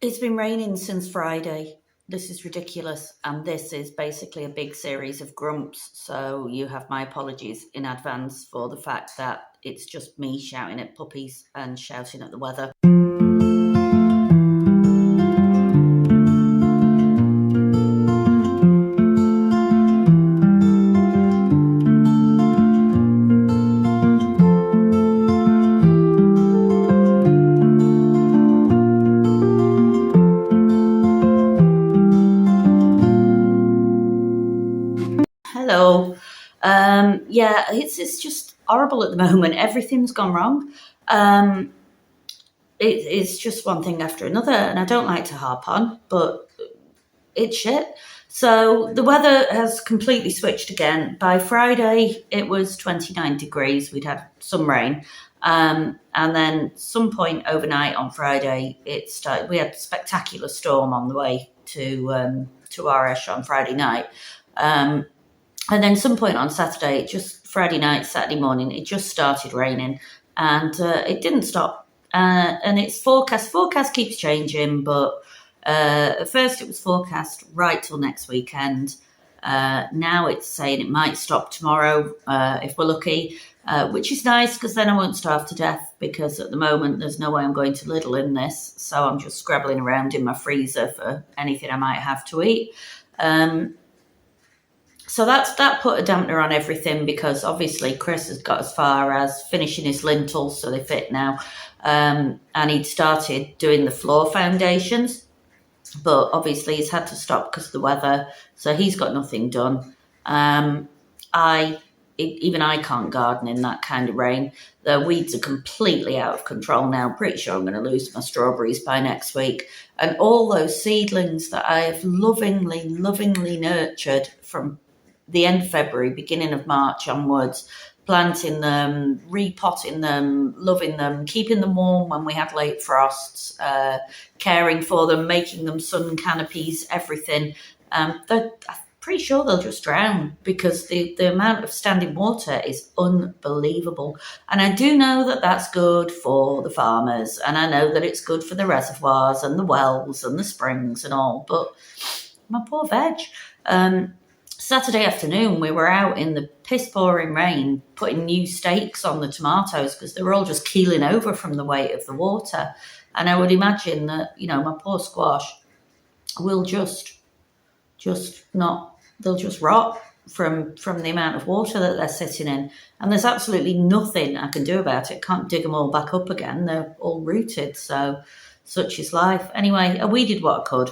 It's been raining since Friday. This is ridiculous. And this is basically a big series of grumps. So you have my apologies in advance for the fact that it's just me shouting at puppies and shouting at the weather. Hello. Yeah, it's just horrible at the moment. Everything's gone wrong. Um, it's just one thing after another, and I don't like to harp on, but it's shit. So the weather has completely switched again. By Friday, it was 29 degrees. We'd had some rain. And then some point overnight on Friday, it started. We had a spectacular storm on the way to Arish on Friday night. Um, and then some point on Saturday, just Friday night, Saturday morning, it just started raining, and it didn't stop. And it's forecast. Forecast keeps changing, but at first it was forecast right till next weekend. Now it's saying it might stop tomorrow if we're lucky, which is nice because then I won't starve to death. Because at the moment there's no way I'm going to Lidl in this, so I'm just scrabbling around in my freezer for anything I might have to eat. Um, so that put a dampener on everything because obviously Chris has got as far as finishing his lintels, so they fit now, and he'd started doing the floor foundations, but obviously he's had to stop because of the weather, so he's got nothing done. I Even I can't garden in that kind of rain. The weeds are completely out of control now. Pretty sure I'm going to lose my strawberries by next week. And all those seedlings that I have lovingly nurtured from the end of February, beginning of March onwards, planting them, repotting them, loving them, keeping them warm when we had late frosts, caring for them, making them sun canopies, everything. I'm pretty sure they'll just drown because the amount of standing water is unbelievable. And I do know that that's good for the farmers, and I know that it's good for the reservoirs and the wells and the springs and all, but my poor veg. Um, Saturday afternoon, we were out in the piss pouring rain putting new stakes on the tomatoes because they were all just keeling over from the weight of the water. And I would imagine that, my poor squash will just not, they'll just rot from the amount of water that they're sitting in. And there's absolutely nothing I can do about it. Can't dig them all back up again. They're all rooted. So such is life. Anyway, I weeded what I could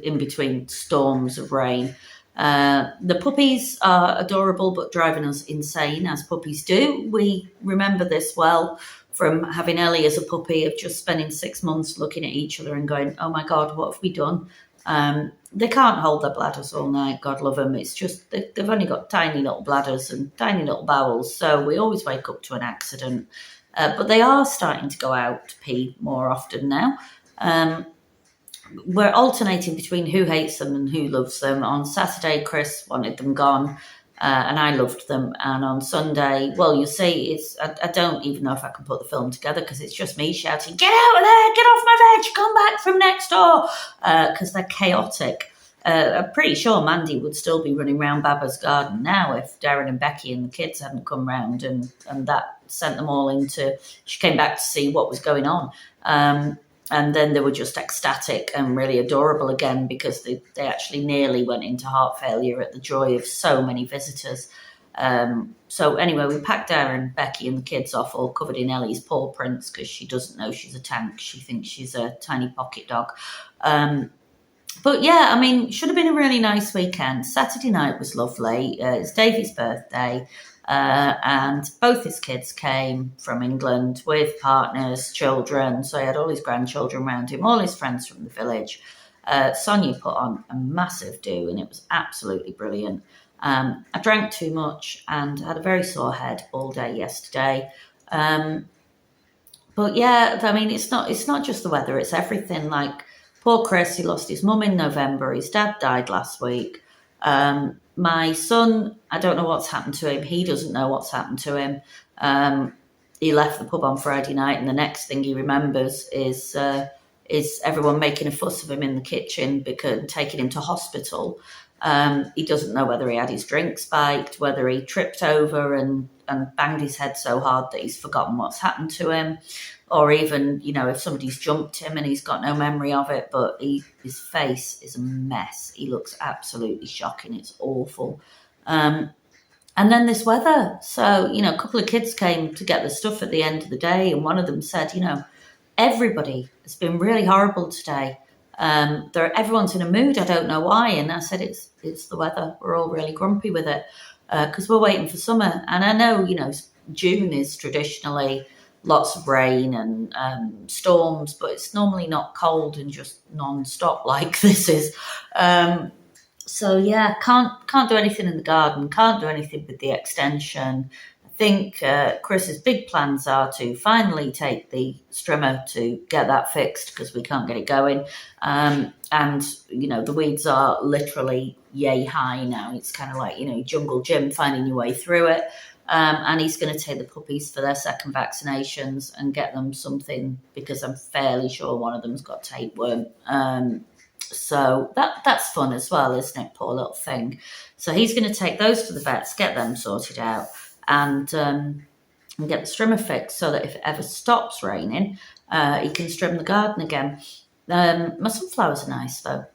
in between storms of rain. The puppies are adorable but driving us insane, as puppies do. We remember this well from having Ellie as a puppy, of just spending 6 months looking at each other and going, oh my God, what have we done? They can't hold their bladders all night, God love them. It's just, they've only got tiny little bladders and tiny little bowels, so we always wake up to an accident. But they are starting to go out to pee more often now. We're alternating between who hates them and who loves them. On Saturday, Chris wanted them gone, and I loved them. And on Sunday, well, you see, I don't even know if I can put the film together because it's just me shouting, "Get out of there! Get off my veg! Come back from next door!" Because they're chaotic. I'm pretty sure Mandy would still be running around Baba's garden now if Darren and Becky and the kids hadn't come round and that sent them all into. She came back to see what was going on. And then they were just ecstatic and really adorable again because they actually nearly went into heart failure at the joy of so many visitors. So anyway, we packed Darren, Becky and the kids off all covered in Ellie's paw prints because she doesn't know she's a tank. She thinks she's a tiny pocket dog. But yeah, I mean, should have been a really nice weekend. Saturday night was lovely. It's Davey's birthday. And both his kids came from England with partners, children. So he had all his grandchildren around him, all his friends from the village. Sonia put on a massive do, and it was absolutely brilliant. I drank too much and had a very sore head all day yesterday. But yeah, I mean, it's not just the weather; it's everything. Like poor Chris, he lost his mum in November. His dad died last week. My son, I don't know what's happened to him. He doesn't know what's happened to him. He left the pub on Friday night, and the next thing he remembers is is everyone making a fuss of him in the kitchen because taking him to hospital. He doesn't know whether he had his drink spiked, whether he tripped over and banged his head so hard that he's forgotten what's happened to him, or even, if somebody's jumped him and he's got no memory of it, but his face is a mess. He looks absolutely shocking. It's awful. And then this weather. So, a couple of kids came to get the stuff at the end of the day, and one of them said, everybody has been really horrible today. Everyone's in a mood. I don't know why. And I said, it's the weather. We're all really grumpy with it because we're waiting for summer. And I know, June is traditionally lots of rain and storms, but it's normally not cold and just non-stop like this is. So yeah, can't do anything in the garden, can't do anything with the extension. I think Chris's big plans are to finally take the strimmer to get that fixed because we can't get it going. And the weeds are literally yay high now. It's kind of like, jungle gym, finding your way through it. And he's going to take the puppies for their second vaccinations and get them something because I'm fairly sure one of them's got tapeworm. So that's fun as well, isn't it? Poor little thing. So he's going to take those to the vets, get them sorted out, and get the strimmer fixed so that if it ever stops raining, he can strim the garden again. My sunflowers are nice though.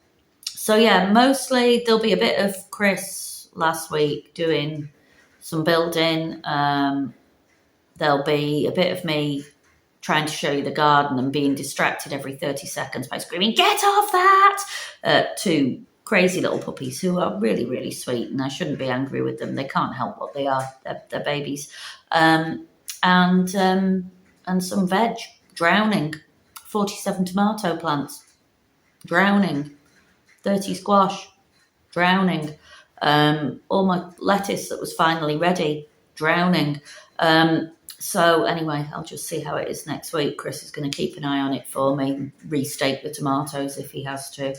So yeah, mostly there'll be a bit of Chris last week doing some building. There'll be a bit of me trying to show you the garden and being distracted every 30 seconds by screaming, "Get off that!" To crazy little puppies who are really, really sweet, and I shouldn't be angry with them. They can't help what they are. They're babies. And some veg, drowning. 47 tomato plants, drowning. 30 squash, drowning. All my lettuce that was finally ready, drowning. So anyway, I'll just see how it is next week. Chris is going to keep an eye on it for me, restake the tomatoes if he has to.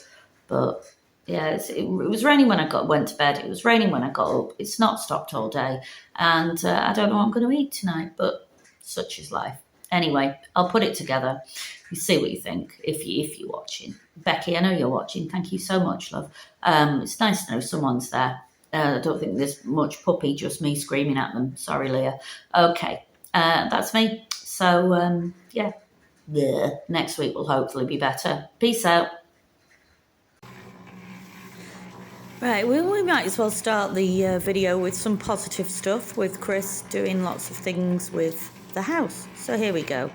But yeah, it was raining when I went to bed. It was raining when I got up. It's not stopped all day. And I don't know what I'm going to eat tonight, but such is life. Anyway, I'll put it together. You see what you think if you're watching. Becky, I know you're watching. Thank you so much, love. It's nice to know someone's there. I don't think there's much puppy, just me screaming at them. Sorry, Leah. Okay. That's me. So, yeah. Next week will hopefully be better. Peace out. Right, well, we might as well start the video with some positive stuff with Chris doing lots of things with the house. So here we go.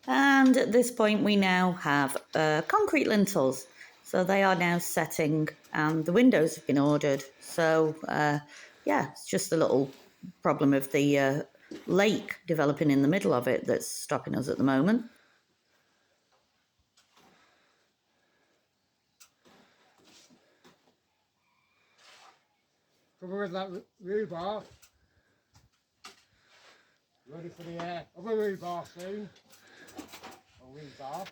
And at this point we now have concrete lintels. So they are now setting and the windows have been ordered. So yeah, it's just a little problem of the lake developing in the middle of it that's stopping us at the moment. Cover with that rebar. Ready for the other rebar soon. A rebar.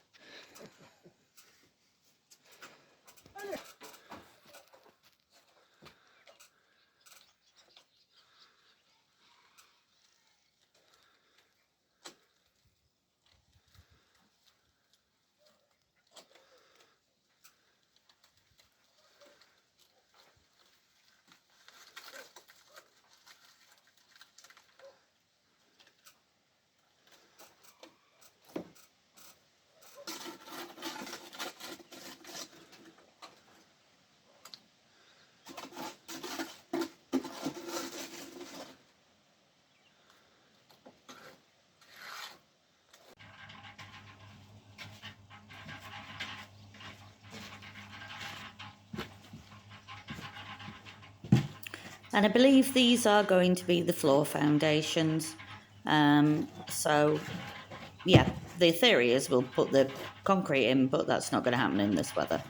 And I believe these are going to be the floor foundations. So, yeah, the theory is we'll put the concrete in, but that's not going to happen in this weather.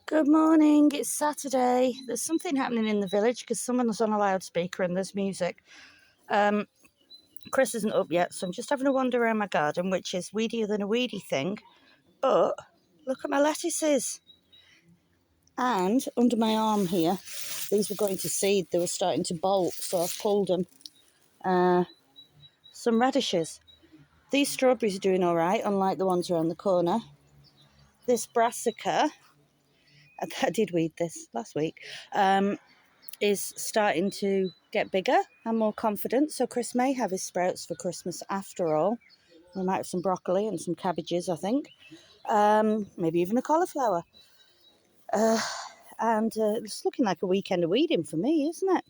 Good morning, it's Saturday. There's something happening in the village because someone's on a loudspeaker and there's music. Chris isn't up yet, so I'm just having a wander around my garden, which is weedier than a weedy thing. But look at my lettuces. And under my arm here, these were going to seed. They were starting to bolt, so I've pulled them. Some radishes. These strawberries are doing all right, unlike the ones around the corner. This brassica, I did weed this last week, is starting to get bigger and more confident. So Chris may have his sprouts for Christmas after all. We might have some broccoli and some cabbages, I think. Maybe even a cauliflower. And it's looking like a weekend of weeding for me, isn't it?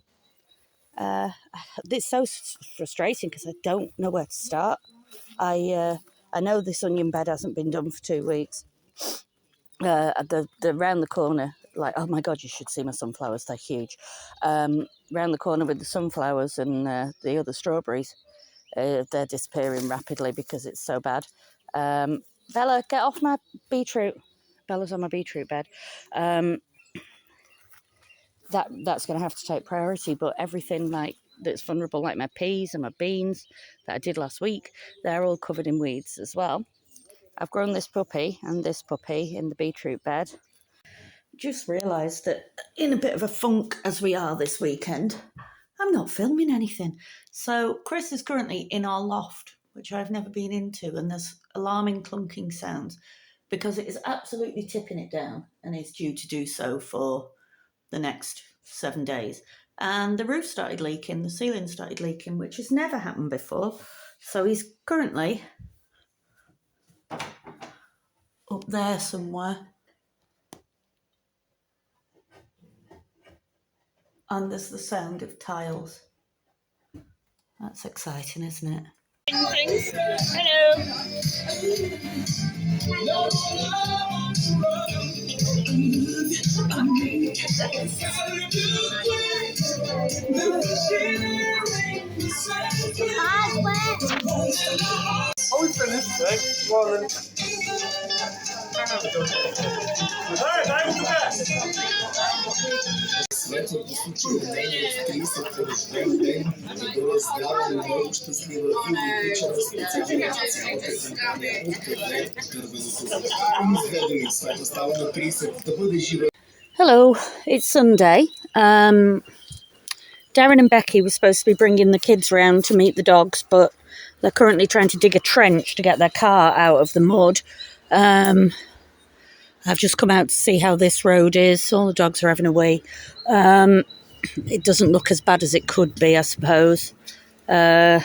It's so frustrating because I don't know where to start. I know this onion bed hasn't been done for 2 weeks. The round the corner, like, oh my God, you should see my sunflowers. They're huge. Round the corner with the sunflowers and the other strawberries, they're disappearing rapidly because it's so bad. Bella, get off my beetroot. Bella's on my beetroot bed. That's going to have to take priority, but everything like that's vulnerable, like my peas and my beans that I did last week, they're all covered in weeds as well. I've grown this puppy and this puppy in the beetroot bed. Just realised that in a bit of a funk as we are this weekend, I'm not filming anything. So Chris is currently in our loft, which I've never been into, and there's alarming clunking sounds because it is absolutely tipping it down and is due to do so for the next 7 days. And the roof started leaking, the ceiling started leaking, which has never happened before. So he's currently up there somewhere. And there's the sound of tiles. That's exciting, isn't it? Hello. Oh, it's finished. Светлото случило мнение в 30 ден, като е здраве на много щастлива и отличена специална цялата компания от къде тървеното. Изведени света става на 30 да бъде жива. Hello, it's Sunday. Darren and Becky were supposed to be bringing the kids round to meet the dogs, but they're currently trying to dig a trench to get their car out of the mud. I've just come out to see how this road is. All the dogs are having a wee. It doesn't look as bad as it could be, I suppose. Yeah,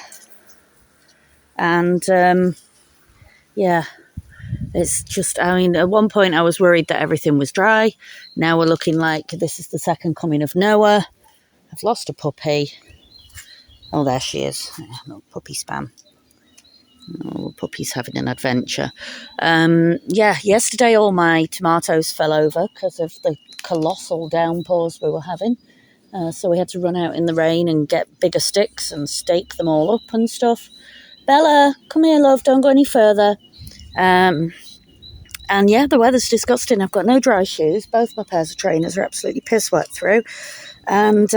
it's just, I mean, at one point I was worried that everything was dry. Now we're looking like this is the second coming of Noah. I've lost a puppy. Oh, there she is. Little puppy spam. Oh, puppy's having an adventure. Yeah, yesterday all my tomatoes fell over because of the colossal downpours we were having. So we had to run out in the rain and get bigger sticks and stake them all up and stuff. Bella, come here, love. Don't go any further. And yeah, the weather's disgusting. I've got no dry shoes. Both my pairs of trainers are absolutely piss wet through. And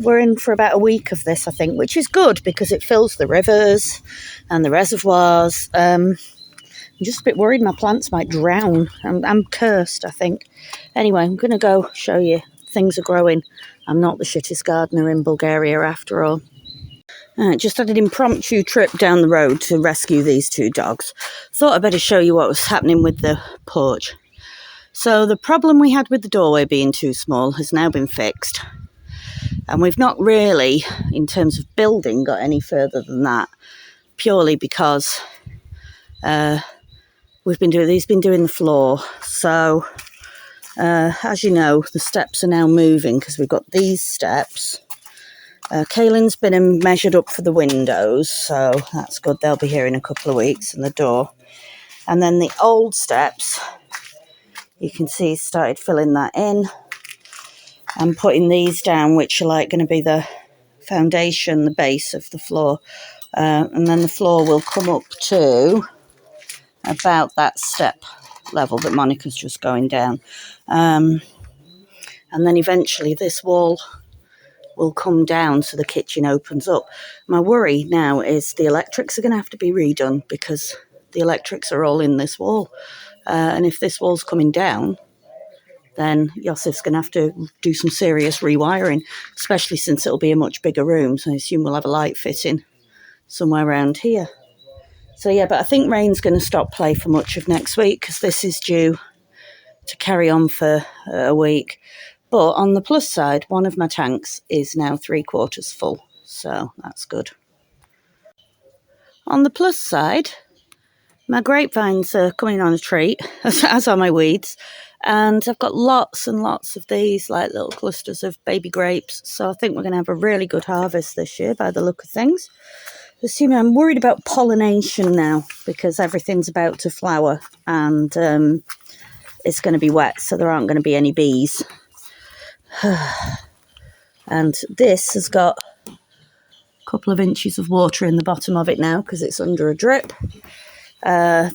we're in for about a week of this, I think, which is good because it fills the rivers and the reservoirs. I'm just a bit worried my plants might drown. I'm cursed, I think. Anyway, I'm going to go show you. Things are growing. I'm not the shittest gardener in Bulgaria after all. Just had an impromptu trip down the road to rescue these two dogs. Thought I'd better show you what was happening with the porch. So the problem we had with the doorway being too small has now been fixed. And we've not really, in terms of building, got any further than that. Purely because he's been doing the floor. So, as you know, the steps are now moving because we've got these steps. Kaylin's been measured up for the windows, so that's good. They'll be here in a couple of weeks, and the door. And then the old steps, you can see he's started filling that in and putting these down, which are like going to be the foundation, the base of the floor. And then the floor will come up to about that step level that Monica's just going down. And then eventually this wall will come down so the kitchen opens up. My worry now is the electrics are going to have to be redone because the electrics are all in this wall. And if this wall's coming down, then Yosif's going to have to do some serious rewiring, especially since it'll be a much bigger room. So I assume we'll have a light fitting somewhere around here. So yeah, but I think rain's going to stop play for much of next week because this is due to carry on for a week. But on the plus side, one of my tanks is now 3/4 full. So that's good. On the plus side, my grapevines are coming on a treat, as are my weeds. And I've got lots and lots of these, like little clusters of baby grapes. So I think we're going to have a really good harvest this year by the look of things. Assuming I'm worried about pollination now because everything's about to flower and it's going to be wet, so there aren't going to be any bees. And this has got a couple of inches of water in the bottom of it now because it's under a drip.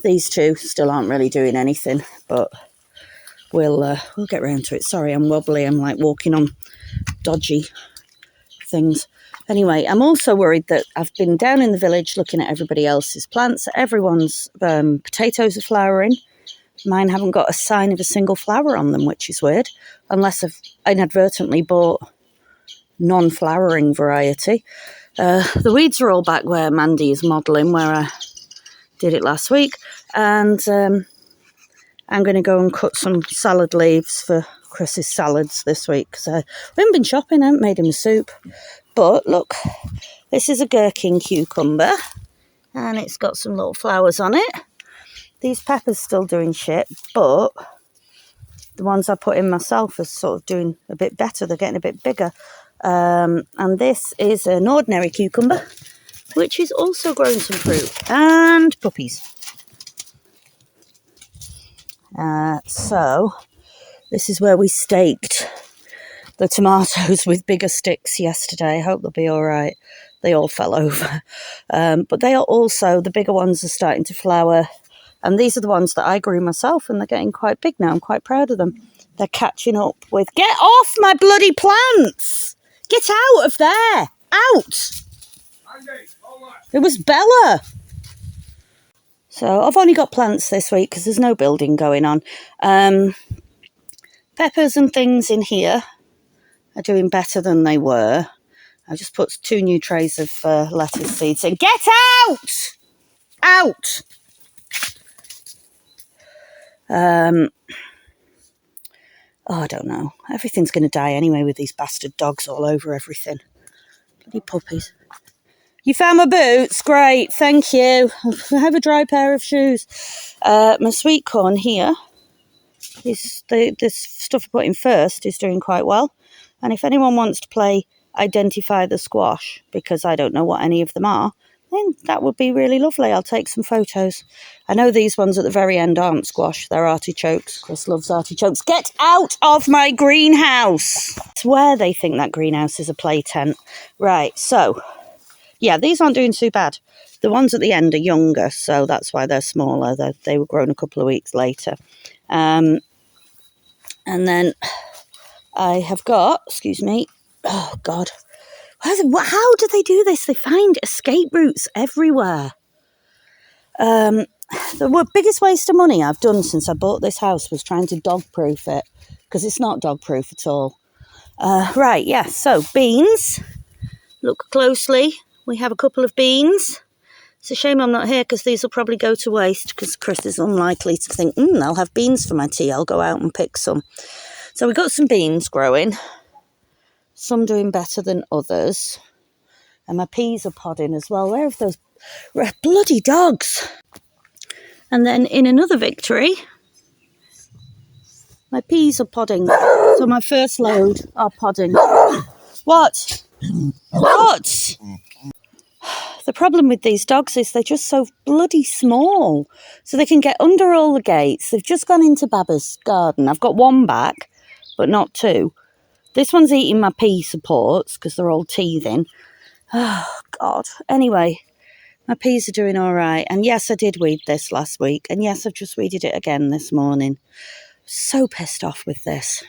These two still aren't really doing anything, but we'll get round to it. Sorry, I'm wobbly. I'm like walking on dodgy things. Anyway, I'm also worried that I've been down in the village looking at everybody else's plants. Everyone's potatoes are flowering. Mine haven't got a sign of a single flower on them, which is weird, unless I've inadvertently bought non-flowering variety. The weeds are all back where Mandy is modelling, where I did it last week. And I'm going to go and cut some salad leaves for Chris's salads this week because we haven't been shopping. I haven't made him a soup. But look, this is a gherkin cucumber and it's got some little flowers on it. These peppers still doing shit, but the ones I put in myself are sort of doing a bit better. They're getting a bit bigger. And this is an ordinary cucumber, which is also growing some fruit and puppies. So this is where we staked the tomatoes with bigger sticks yesterday. I hope they'll be all right. They all fell over. But they are also, the bigger ones are starting to flower. And these are the ones that I grew myself, and they're getting quite big now. I'm quite proud of them. They're catching up with... Get off my bloody plants! Get out of there! Out! It was Bella. So I've only got plants this week because there's no building going on. Peppers and things in here are doing better than they were. I just put 2 new trays of lettuce seeds in. Get out! Out! Oh, I don't know. Everything's going to die anyway with these bastard dogs all over everything. Bloody puppies. You found my boots? Great, thank you. I have a dry pair of shoes. My sweet corn here, this stuff I put in first is doing quite well. And if anyone wants to play Identify the Squash, because I don't know what any of them are, then that would be really lovely. I'll take some photos. I know these ones at the very end aren't squash, they're artichokes. Chris loves artichokes. Get out of my greenhouse! It's where they think that greenhouse is a play tent. Right, so... yeah, these aren't doing too bad. The ones at the end are younger, so that's why they're smaller. They were grown a couple of weeks later. And then I have got, excuse me, oh God. How do they do this? They find escape routes everywhere. The biggest waste of money I've done since I bought this house was trying to dog-proof it, because it's not dog-proof at all. Right, yeah, so beans. Look closely. We have a couple of beans. It's a shame I'm not here because these will probably go to waste because Chris is unlikely to think, I'll have beans for my tea. I'll go out and pick some. So we've got some beans growing. Some doing better than others. And my peas are podding as well. Where have those bloody dogs? And then in another victory, my peas are podding. So my first load are podding. What? What? The problem with these dogs is they're just so bloody small. So they can get under all the gates. They've just gone into Baba's garden. I've got one back, but not 2. This one's eating my pea supports because they're all teething. Oh, God. Anyway, my peas are doing all right. And yes, I did weed this last week. And yes, I've just weeded it again this morning. So pissed off with this.